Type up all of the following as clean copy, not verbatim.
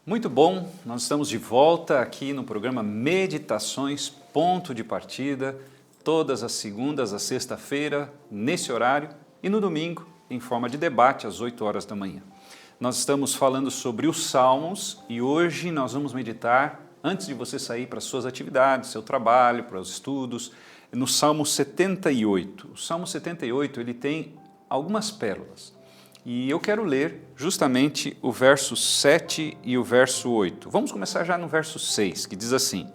Muito bom, nós estamos de volta aqui no programa Meditações Ponto de Partida, todas as segundas à sexta-feira, nesse horário, e no domingo, em forma de debate, às 8 horas da manhã. Nós estamos falando sobre os Salmos e hoje nós vamos meditar, antes de você sair para as suas atividades, seu trabalho, para os estudos, no Salmo 78. O Salmo 78 ele tem algumas pérolas. E eu quero ler justamente o verso 7 e o verso 8. Vamos começar já no verso 6, que diz assim: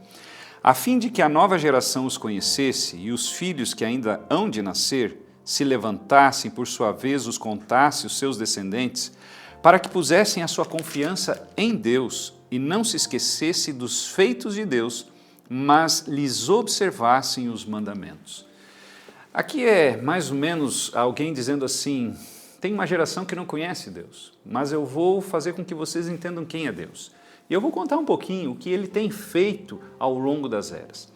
a fim de que a nova geração os conhecesse e os filhos que ainda hão de nascer se levantassem, por sua vez os contasse os seus descendentes, para que pusessem a sua confiança em Deus e não se esquecesse dos feitos de Deus, mas lhes observassem os mandamentos. Aqui é mais ou menos alguém dizendo assim: tem uma geração que não conhece Deus, mas eu vou fazer com que vocês entendam quem é Deus. E eu vou contar um pouquinho o que ele tem feito ao longo das eras.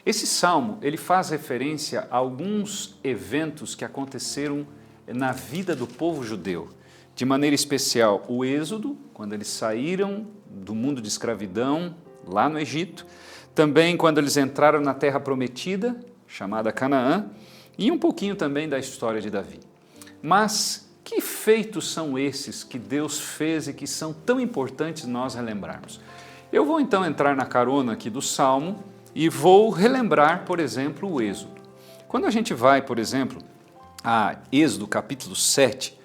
Esse salmo, ele faz referência a alguns eventos que aconteceram na vida do povo judeu. De maneira especial, o Êxodo, quando eles saíram do mundo de escravidão, lá no Egito. Também quando eles entraram na terra prometida, chamada Canaã. E um pouquinho também da história de Davi. Mas que feitos são esses que Deus fez e que são tão importantes nós relembrarmos? Eu vou então entrar na carona aqui do Salmo e vou relembrar, por exemplo, o Êxodo. Quando a gente vai, por exemplo, a Êxodo capítulo 7,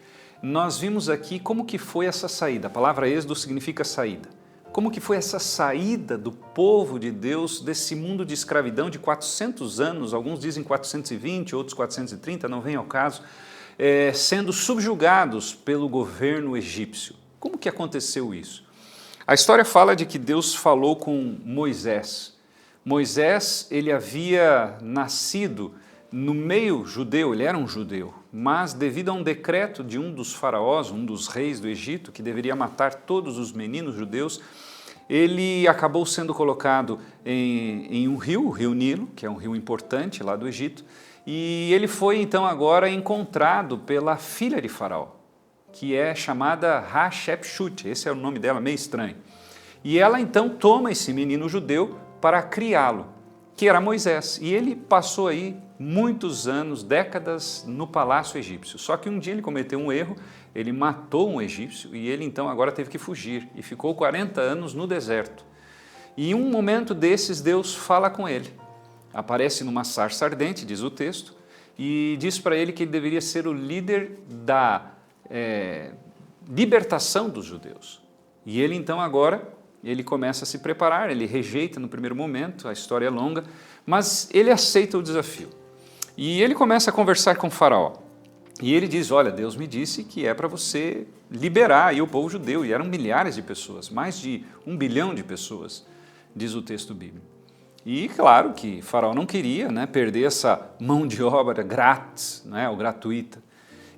nós vimos aqui como que foi essa saída. A palavra Êxodo significa saída. Como que foi essa saída do povo de Deus desse mundo de escravidão de 400 anos, alguns dizem 420, outros 430, não vem ao caso, sendo subjugados pelo governo egípcio. Como que aconteceu isso? A história fala de que Deus falou com Moisés. Moisés, ele havia nascido no meio judeu, ele era um judeu, mas devido a um decreto de um dos faraós, um dos reis do Egito, que deveria matar todos os meninos judeus, ele acabou sendo colocado em um rio, o rio Nilo, que é um rio importante lá do Egito, e ele foi então agora encontrado pela filha de Faraó, que é chamada Hatshepsut, esse é o nome dela, meio estranho. E ela então toma esse menino judeu para criá-lo, que era Moisés. E ele passou aí muitos anos, décadas no palácio egípcio. Só que um dia ele cometeu um erro, ele matou um egípcio e ele então agora teve que fugir e ficou 40 anos no deserto. E em um momento desses Deus fala com ele. Aparece numa sarça ardente, diz o texto, e diz para ele que ele deveria ser o líder da libertação dos judeus. E ele então agora, ele começa a se preparar, ele rejeita no primeiro momento, a história é longa, mas ele aceita o desafio. E ele começa a conversar com o faraó. E ele diz, olha, Deus me disse que é para você liberar aí o povo judeu, e eram milhares de pessoas, mais de 1 bilhão de pessoas, diz o texto bíblico. E claro que Faraó não queria perder essa mão de obra grátis, ou gratuita.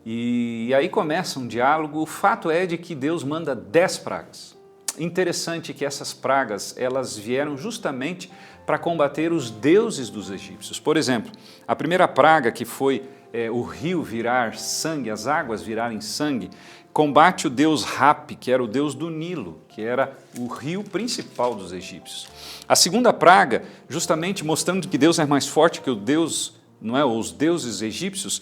E aí começa um diálogo. O fato é de que Deus manda 10 pragas. Interessante que essas pragas elas vieram justamente para combater os deuses dos egípcios. Por exemplo, a primeira praga que foi o rio virar sangue, as águas virarem sangue, combate o deus Hapi, que era o deus do Nilo, que era o rio principal dos egípcios. A segunda praga, justamente mostrando que Deus é mais forte que o Deus, os deuses egípcios,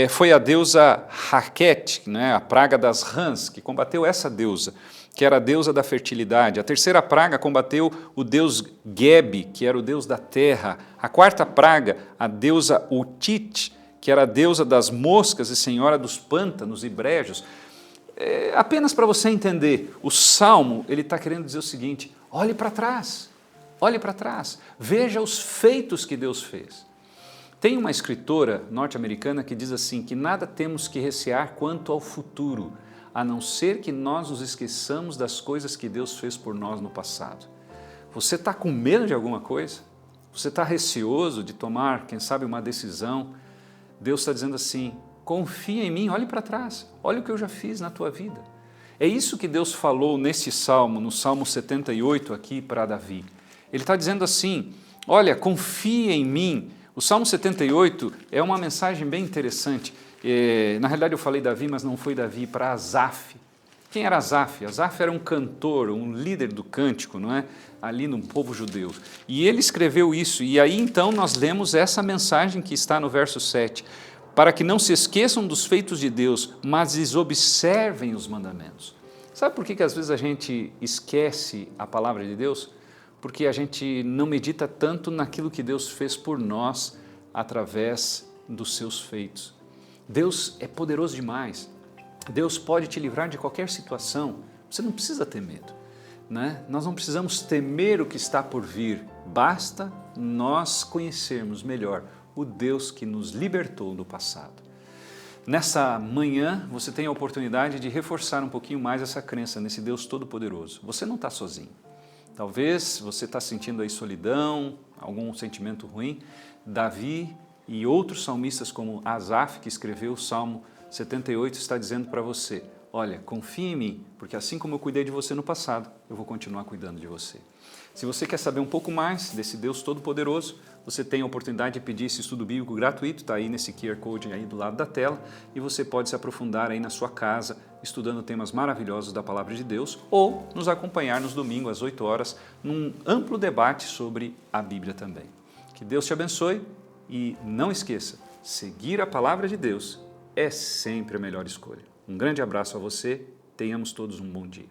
foi a deusa Raquete, a praga das rãs, que combateu essa deusa, que era a deusa da fertilidade. A terceira praga combateu o deus Gebe, que era o deus da terra. A quarta praga, a deusa Utit, que era a deusa das moscas e senhora dos pântanos e brejos. Apenas para você entender, o Salmo ele está querendo dizer o seguinte: olhe para trás, veja os feitos que Deus fez. Tem uma escritora norte-americana que diz assim, que nada temos que recear quanto ao futuro, a não ser que nós nos esqueçamos das coisas que Deus fez por nós no passado. Você está com medo de alguma coisa? Você está receoso de tomar, quem sabe, uma decisão? Deus está dizendo assim, confia em mim, olhe para trás, olha o que eu já fiz na tua vida. É isso que Deus falou nesse salmo, no Salmo 78 aqui para Davi. Ele está dizendo assim, Olha, confia em mim. O Salmo 78 é uma mensagem bem interessante. Na realidade eu falei Davi, mas não foi Davi, para Asaf. Quem era Asaf? Asaf era um cantor, um líder do cântico, não é? Ali no povo judeu. E ele escreveu isso, e aí então nós lemos essa mensagem que está no verso 7. Para que não se esqueçam dos feitos de Deus, mas lhes observem os mandamentos. Sabe por que às vezes a gente esquece a palavra de Deus? Porque a gente não medita tanto naquilo que Deus fez por nós através dos seus feitos. Deus é poderoso demais. Deus pode te livrar de qualquer situação. Você não precisa ter medo, né? Nós não precisamos temer o que está por vir. Basta nós conhecermos melhor o Deus que nos libertou do passado. Nessa manhã, você tem a oportunidade de reforçar um pouquinho mais essa crença nesse Deus Todo-Poderoso. Você não está sozinho. Talvez você está sentindo aí solidão, algum sentimento ruim. Davi e outros salmistas como Asaf, que escreveu o Salmo 78, está dizendo para você, olha, confie em mim, porque assim como eu cuidei de você no passado, eu vou continuar cuidando de você. Se você quer saber um pouco mais desse Deus Todo-Poderoso, você tem a oportunidade de pedir esse estudo bíblico gratuito, está aí nesse QR Code aí do lado da tela, e você pode se aprofundar aí na sua casa, estudando temas maravilhosos da Palavra de Deus, ou nos acompanhar nos domingos às 8 horas, num amplo debate sobre a Bíblia também. Que Deus te abençoe e não esqueça, seguir a Palavra de Deus é sempre a melhor escolha. Um grande abraço a você, tenhamos todos um bom dia.